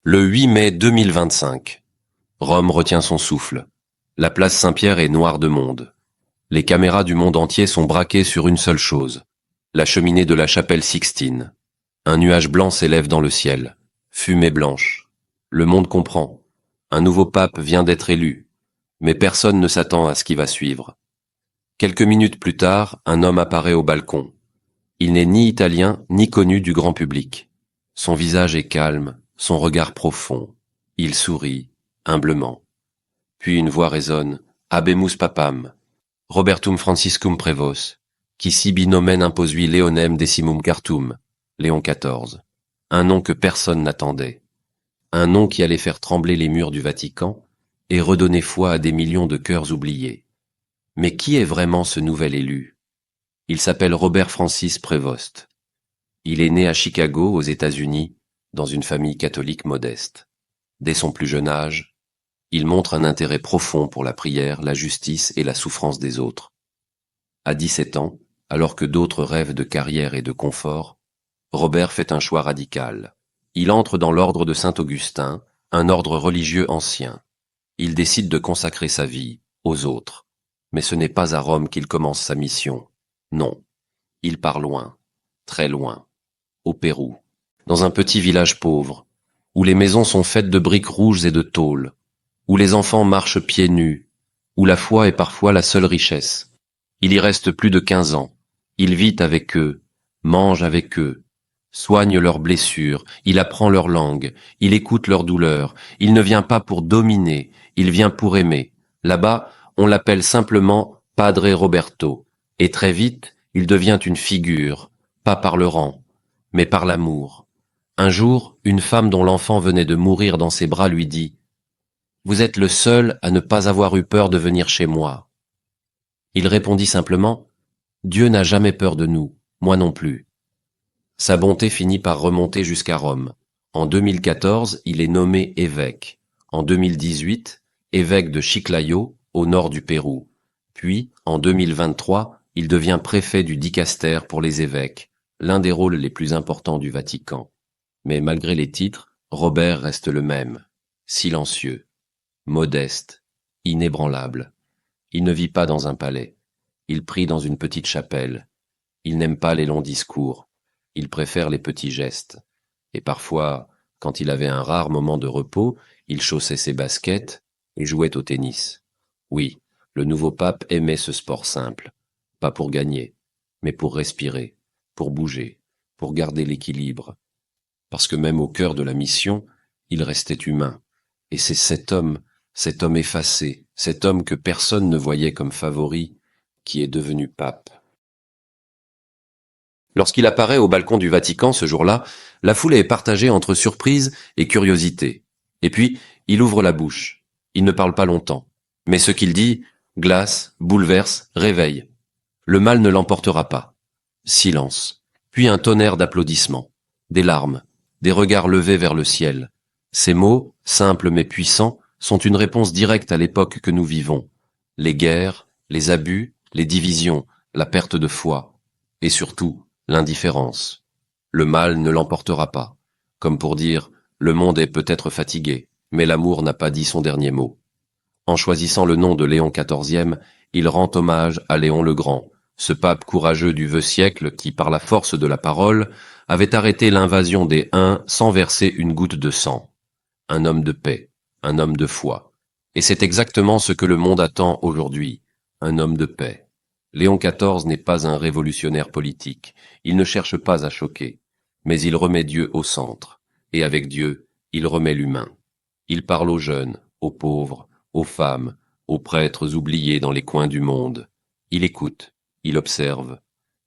Le 8 mai 2025. Rome retient son souffle. La place Saint-Pierre est noire de monde. Les caméras du monde entier sont braquées sur une seule chose. La cheminée de la chapelle Sixtine. Un nuage blanc s'élève dans le ciel. Fumée blanche. Le monde comprend. Un nouveau pape vient d'être élu. Mais personne ne s'attend à ce qui va suivre. Quelques minutes plus tard, un homme apparaît au balcon. Il n'est ni italien, ni connu du grand public. Son visage est calme, son regard profond. Il sourit, humblement. Puis une voix résonne, Habemus Papam, Robertum Franciscum Prévos, qui sibi nomen imposui Leonem decimum quartum, Léon XIV. Un nom que personne n'attendait. Un nom qui allait faire trembler les murs du Vatican et redonner foi à des millions de cœurs oubliés. Mais qui est vraiment ce nouvel élu? Il s'appelle Robert Francis Prévost. Il est né à Chicago, aux États-Unis, dans une famille catholique modeste. Dès son plus jeune âge, il montre un intérêt profond pour la prière, la justice et la souffrance des autres. À 17 ans, alors que d'autres rêvent de carrière et de confort, Robert fait un choix radical. Il entre dans l'ordre de Saint-Augustin, un ordre religieux ancien. Il décide de consacrer sa vie aux autres. Mais ce n'est pas à Rome qu'il commence sa mission. Non, il part loin, très loin, au Pérou, dans un petit village pauvre, où les maisons sont faites de briques rouges et de tôle, où les enfants marchent pieds nus, où la foi est parfois la seule richesse. Il y reste plus de 15 ans. Il vit avec eux, mange avec eux, soigne leurs blessures, il apprend leur langue, il écoute leurs douleurs. Il ne vient pas pour dominer, il vient pour aimer. Là-bas, on l'appelle simplement Padre Roberto, et très vite, il devient une figure, pas par le rang, mais par l'amour. Un jour, une femme dont l'enfant venait de mourir dans ses bras lui dit « Vous êtes le seul à ne pas avoir eu peur de venir chez moi. » Il répondit simplement « Dieu n'a jamais peur de nous, moi non plus. » Sa bonté finit par remonter jusqu'à Rome. En 2014, il est nommé évêque. En 2018, évêque de Chiclayo, au nord du Pérou. Puis, en 2023, il devient préfet du Dicaster pour les évêques, l'un des rôles les plus importants du Vatican. Mais malgré les titres, Robert reste le même, silencieux, modeste, inébranlable. Il ne vit pas dans un palais. Il prie dans une petite chapelle. Il n'aime pas les longs discours. Il préfère les petits gestes. Et parfois, quand il avait un rare moment de repos, il chaussait ses baskets et jouait au tennis. Oui, le nouveau pape aimait ce sport simple. Pas pour gagner, mais pour respirer, pour bouger, pour garder l'équilibre. Parce que même au cœur de la mission, il restait humain. Et c'est cet homme effacé, cet homme que personne ne voyait comme favori, qui est devenu pape. Lorsqu'il apparaît au balcon du Vatican ce jour-là, la foule est partagée entre surprise et curiosité. Et puis, il ouvre la bouche. Il ne parle pas longtemps. Mais ce qu'il dit glace, bouleverse, réveille. Le mal ne l'emportera pas. Silence. Puis un tonnerre d'applaudissements, des larmes, des regards levés vers le ciel. Ces mots, simples mais puissants, sont une réponse directe à l'époque que nous vivons. Les guerres, les abus, les divisions, la perte de foi. Et surtout, l'indifférence. Le mal ne l'emportera pas. Comme pour dire, le monde est peut-être fatigué, mais l'amour n'a pas dit son dernier mot. En choisissant le nom de Léon XIV, il rend hommage à Léon le Grand, ce pape courageux du vieux siècle qui, par la force de la parole, avait arrêté l'invasion des Huns sans verser une goutte de sang. Un homme de paix, un homme de foi. Et c'est exactement ce que le monde attend aujourd'hui, un homme de paix. Léon XIV n'est pas un révolutionnaire politique, il ne cherche pas à choquer, mais il remet Dieu au centre, et avec Dieu, il remet l'humain. Il parle aux jeunes, aux pauvres, aux femmes, aux prêtres oubliés dans les coins du monde. Il écoute, il observe,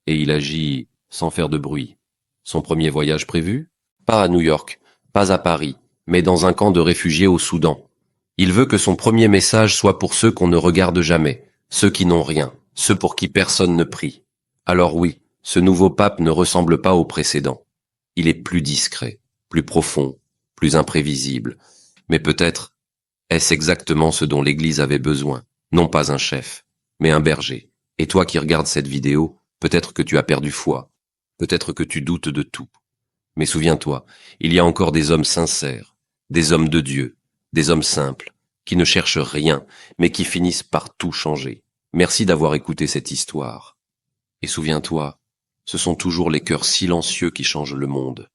et il agit sans faire de bruit. Son premier voyage prévu? Pas à New York, pas à Paris, mais dans un camp de réfugiés au Soudan. Il veut que son premier message soit pour ceux qu'on ne regarde jamais, ceux qui n'ont rien, ceux pour qui personne ne prie. Alors oui, ce nouveau pape ne ressemble pas au précédent. Il est plus discret, plus profond, plus imprévisible. Mais peut-être est-ce exactement ce dont l'Église avait besoin, non pas un chef, mais un berger. Et toi qui regardes cette vidéo, peut-être que tu as perdu foi, peut-être que tu doutes de tout. Mais souviens-toi, il y a encore des hommes sincères, des hommes de Dieu, des hommes simples, qui ne cherchent rien, mais qui finissent par tout changer. Merci d'avoir écouté cette histoire. Et souviens-toi, ce sont toujours les cœurs silencieux qui changent le monde.